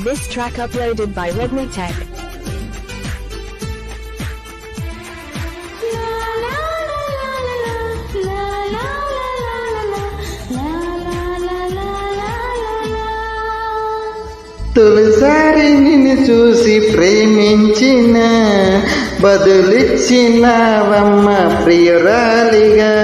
This track uploaded by Redmi Tech. తొలిసారి నిన్ను చూసి ప్రేమించిన బదులిచ్చినవమ్మ ప్రియురాలిగా.